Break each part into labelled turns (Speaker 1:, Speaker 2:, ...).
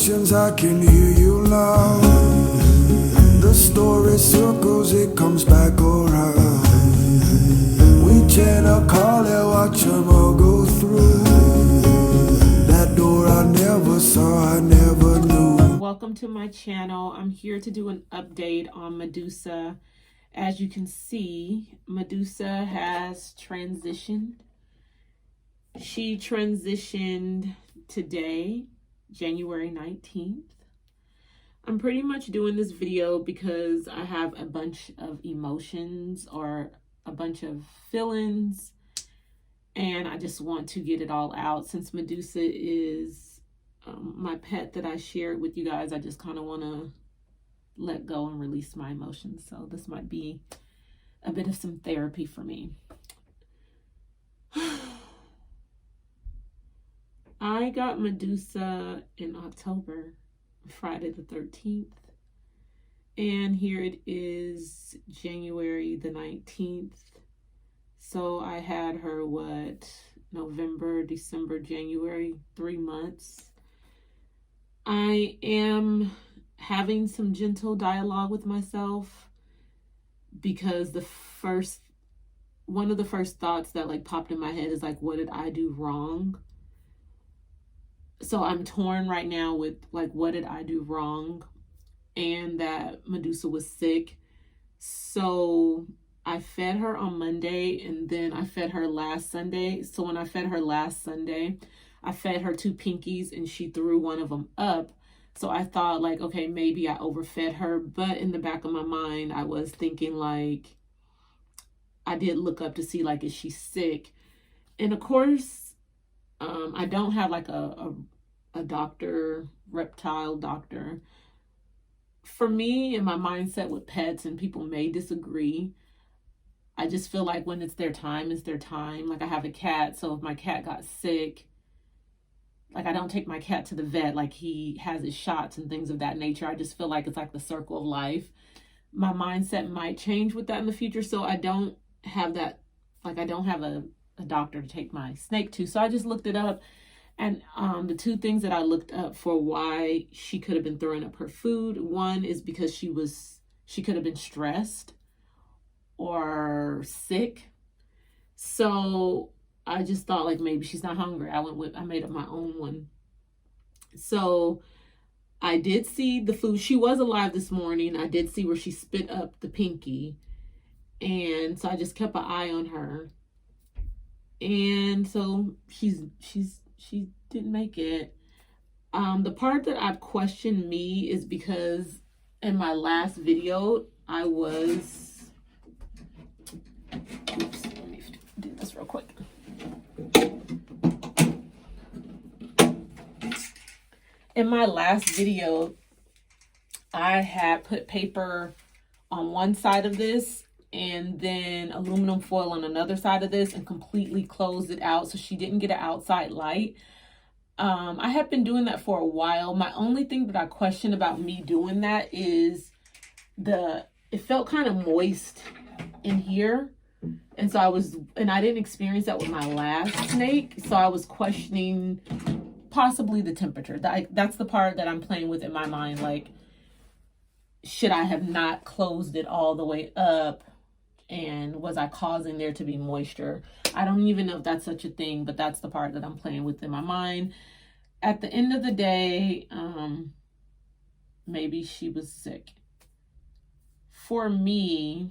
Speaker 1: vibrations, I can hear you loud. The story circles, it comes back around. We chant a call and watch them all go through. That door I never saw, I never knew.
Speaker 2: Welcome to my channel. I'm here to do an update on Medusa. As you can see, Medusa has transitioned. She transitioned today, January 19th. I'm pretty much doing this video because I have a bunch of emotions or a bunch of feelings, and I just want to get it all out. Since Medusa is my pet that I shared with you guys, I just kind of want to let go and release my emotions. So this might be a bit of some therapy for me. I got Medusa in October, Friday the 13th. And here it is, January the 19th. So I had her, November, December, January, 3 months. I am having some gentle dialogue with myself because one of the first thoughts that popped in my head is what did I do wrong? So I'm torn right now with what did I do wrong, and that Medusa was sick. So I fed her on Monday, and then I fed her last Sunday. So when I fed her last Sunday, I fed her 2 pinkies and she threw one of them up. So I thought okay, maybe I overfed her. But in the back of my mind, I was thinking I did look up to see is she sick? And of course, I don't have a doctor, reptile doctor. For me, in my mindset with pets, and people may disagree, I just feel when it's their time, it's their time. I have a cat, so if my cat got sick, I don't take my cat to the vet he has his shots and things of that nature. I just feel it's the circle of life. My mindset might change with that in the future, so I don't have that, I don't have a doctor to take my snake to. So I just looked it up, and the 2 things that I looked up for why she could have been throwing up her food, one is because she could have been stressed or sick. So I just thought maybe she's not hungry. I made up my own one. So I did see the food. She was alive this morning. I did see where she spit up the pinky. And so I just kept an eye on her. And so she didn't make it. The part that I've questioned me is because in my last video, I was, oops, let me do this real quick. In my last video, I had put paper on one side of this and then aluminum foil on another side of this and completely closed it out so she didn't get an outside light. I have been doing that for a while. My only thing that I question about me doing that is it felt kind of moist in here. And so I didn't experience that with my last snake. So I was questioning possibly the temperature. That's the part that I'm playing with in my mind. Should I have not closed it all the way up? And was I causing there to be moisture? I don't even know if that's such a thing, but that's the part that I'm playing with in my mind. At the end of the day, maybe she was sick. For me,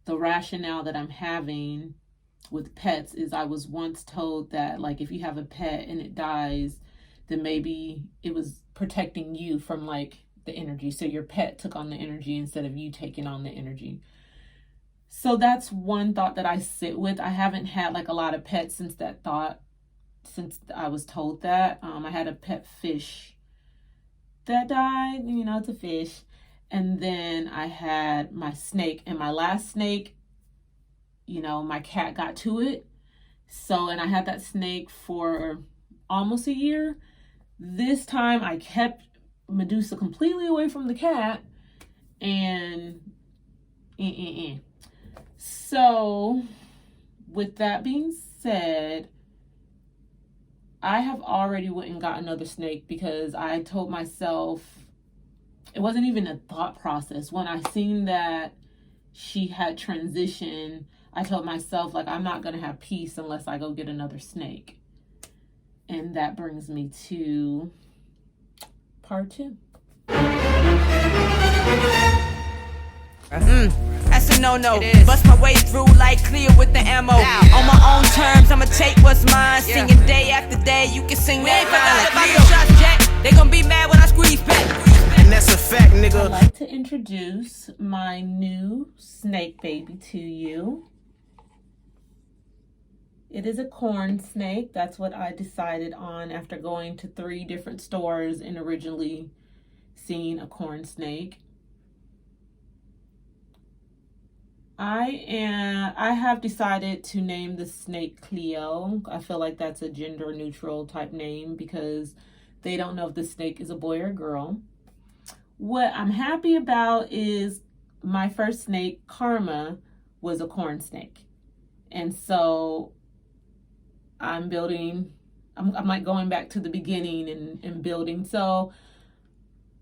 Speaker 2: the rationale that I'm having with pets is I was once told that if you have a pet and it dies, then maybe it was protecting you from the energy. So your pet took on the energy instead of you taking on the energy. So that's one thought that I sit with. I haven't had a lot of pets since I was told that. I had a pet fish that died, it's a fish. And then I had my snake, and my last snake, my cat got to it. So, and I had that snake for almost a year. This time I kept Medusa completely away from the cat, and So with that being said, I have already went and got another snake because I told myself, it wasn't even a thought process. When I seen that she had transitioned, I told myself, like, I'm not going to have peace unless I go get another snake. And that brings me to part 2.
Speaker 3: That's a no-no. Bust my way through like clear with the ammo. On my own terms, I'ma take what's mine. Singing day after day, you can sing that line. Like shots, Jack. They gon' be mad when I squeeze back. And that's a fact, nigga.
Speaker 2: I'd like to introduce my new snake baby to you. It is a corn snake. That's what I decided on after going to 3 different stores and originally seeing a corn snake. I have decided to name the snake Cleo. I feel like that's a gender neutral type name because they don't know if the snake is a boy or girl. What I'm happy about is my first snake, Karma, was a corn snake. And so I'm like going back to the beginning and building. So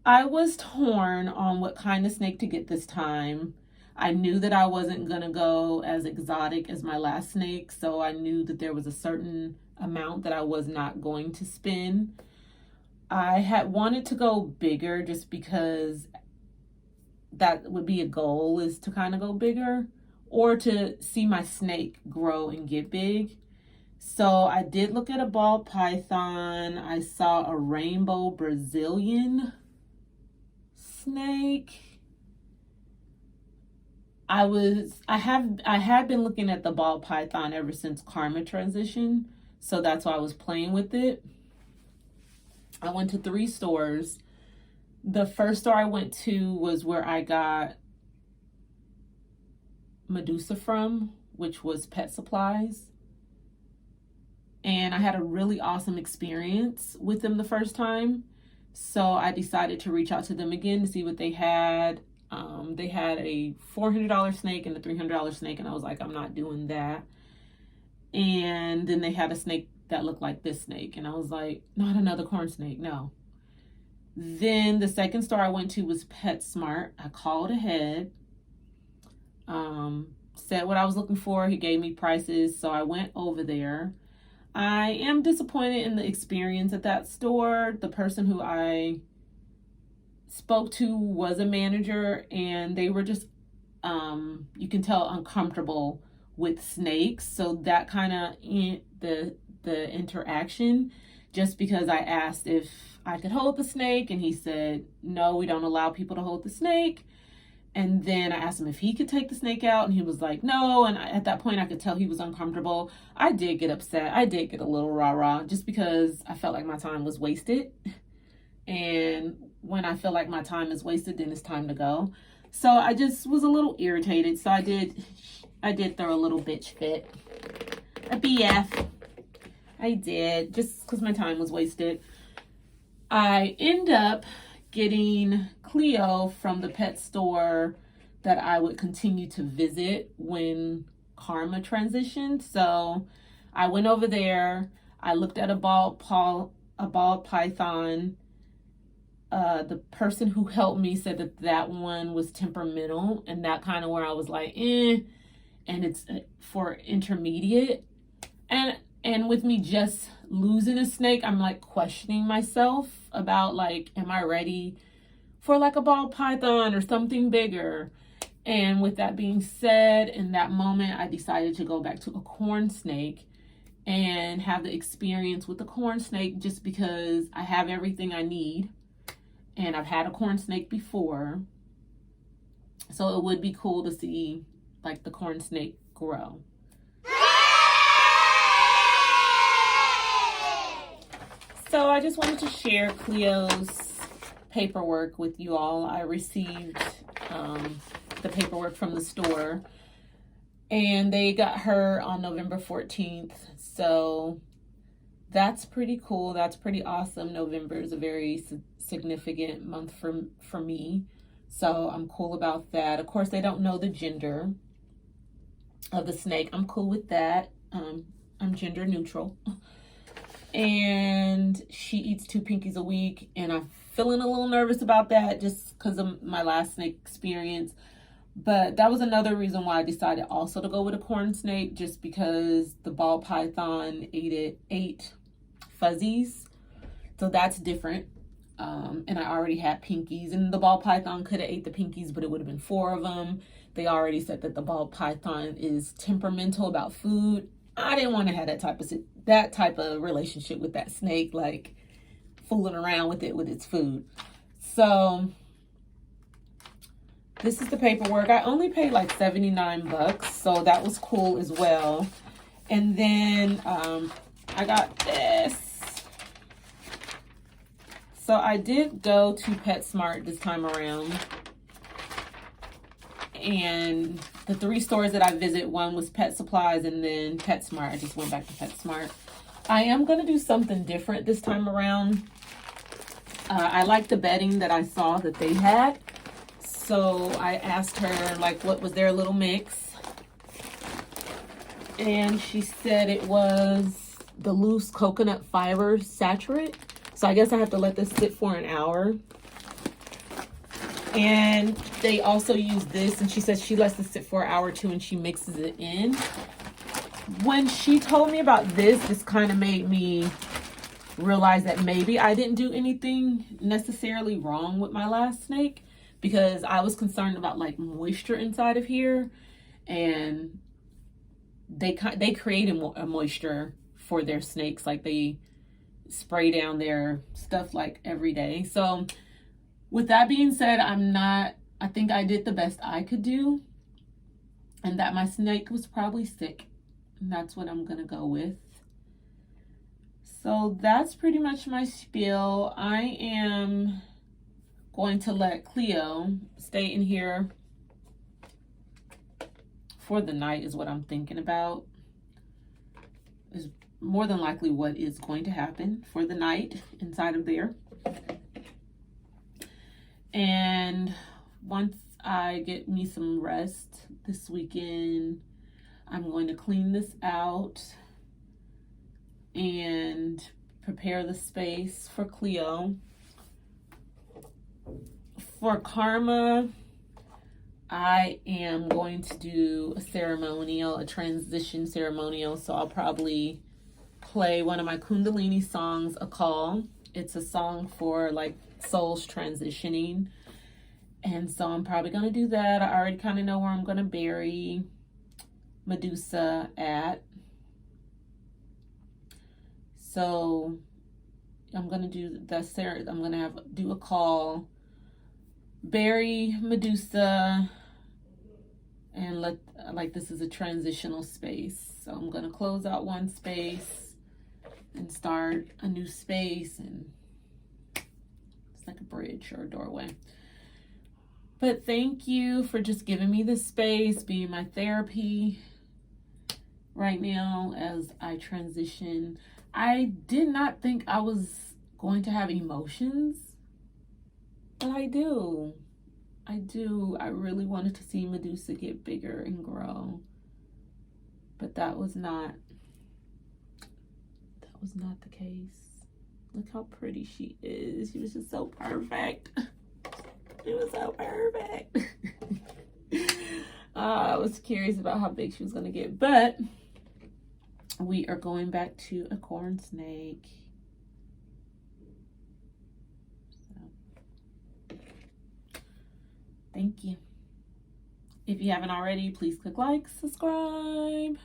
Speaker 2: I was torn on what kind of snake to get this time. I knew that I wasn't going to go as exotic as my last snake, so I knew that there was a certain amount that I was not going to spend. I had wanted to go bigger just because that would be a goal, is to kind of go bigger or to see my snake grow and get big. So I did look at a ball python. I saw a rainbow Brazilian snake. I had been looking at the ball python ever since Karma transition, so that's why I was playing with it. I went to 3 stores. The first store I went to was where I got Medusa from, which was Pet Supplies. And I had a really awesome experience with them the first time. So I decided to reach out to them again to see what they had. They had a $400 snake and a $300 snake, and I was like, I'm not doing that. And then they had a snake that looked like this snake, and I was like, not another corn snake, no. Then the second store I went to was PetSmart. I called ahead, said what I was looking for. He gave me prices, so I went over there. I am disappointed in the experience at that store. The person who I spoke to was a manager, and they were just you can tell uncomfortable with snakes. So that kind of the interaction, just because I asked if I could hold the snake and he said no, we don't allow people to hold the snake. And then I asked him if he could take the snake out, and he was like no. And at that point I could tell he was uncomfortable. I did get upset. I did get a little rah-rah just because I felt like my time was wasted. And when I feel like my time is wasted, then it's time to go. So I just was a little irritated. So I did throw a little bitch fit. A BF. I did, just because my time was wasted. I end up getting Cleo from the pet store that I would continue to visit when Karma transitioned. So I went over there. I looked at a ball python. The person who helped me said that one was temperamental, and that kind of where I was like, and it's for intermediate. And with me just losing a snake, I'm like questioning myself about like, am I ready for like a ball python or something bigger? And with that being said, in that moment, I decided to go back to a corn snake and have the experience with the corn snake, just because I have everything I need. And I've had a corn snake before. So it would be cool to see like the corn snake grow. So I just wanted to share Cleo's paperwork with you all. I received the paperwork from the store, and they got her on November 14th. So that's pretty cool. That's pretty awesome. November is a very significant month for me. So I'm cool about that. Of course, they don't know the gender of the snake. I'm cool with that. I'm gender neutral. and she eats 2 pinkies a week, and I'm feeling a little nervous about that just because of my last snake experience. But that was another reason why I decided also to go with a corn snake, just because the ball python ate fuzzies, so that's different. And I already had pinkies, and the ball python could have ate the pinkies, but it would have been 4 of them. They already said that the ball python is temperamental about food. I didn't want to have that type of relationship with that snake, like fooling around with its food. So this is the paperwork. I only paid like $79, so that was cool as well. And then I got this. So I did go to PetSmart this time around. And the 3 stores that I visit, one was Pet Supplies and then PetSmart. I just went back to PetSmart. I am going to do something different this time around. I like the bedding that I saw that they had. So I asked her, like, what was their little mix. And she said it was the loose coconut fiber saturate. So I guess I have to let this sit for an hour. And they also use this, and she says she lets it sit for an hour too, and she mixes it in. When she told me about this kind of made me realize that maybe I didn't do anything necessarily wrong with my last snake, because I was concerned about like moisture inside of here, and they created a moisture for their snakes. Like they spray down their stuff like every day. So with that being said, I think I did the best I could do, and that my snake was probably sick, and that's what I'm gonna go with. So that's pretty much my spiel. I am going to let Cleo stay in here for the night, is what I'm thinking about. Is more than likely what is going to happen for the night inside of there. And once I get me some rest this weekend, I'm going to clean this out and prepare the space for Cleo. For Karma, I am going to do a transition ceremonial. So I'll probably play one of my Kundalini songs, A Call. It's a song for like souls transitioning. And so I'm probably going to do that. I already kind of know where I'm going to bury Medusa at. So I'm going to do I'm going to do a call, bury Medusa, and this is a transitional space. So I'm going to close out one space and start a new space, and it's like a bridge or a doorway. But thank you for just giving me this space, being my therapy right now as I transition. I did not think I was going to have emotions, but I do. I really wanted to see Medusa get bigger and grow, but that was not the case. Look how pretty she is. She was just so perfect. She was so perfect. I was curious about how big she was going to get, but we are going back to a corn snake. So, thank you. If you haven't already, please click like, subscribe.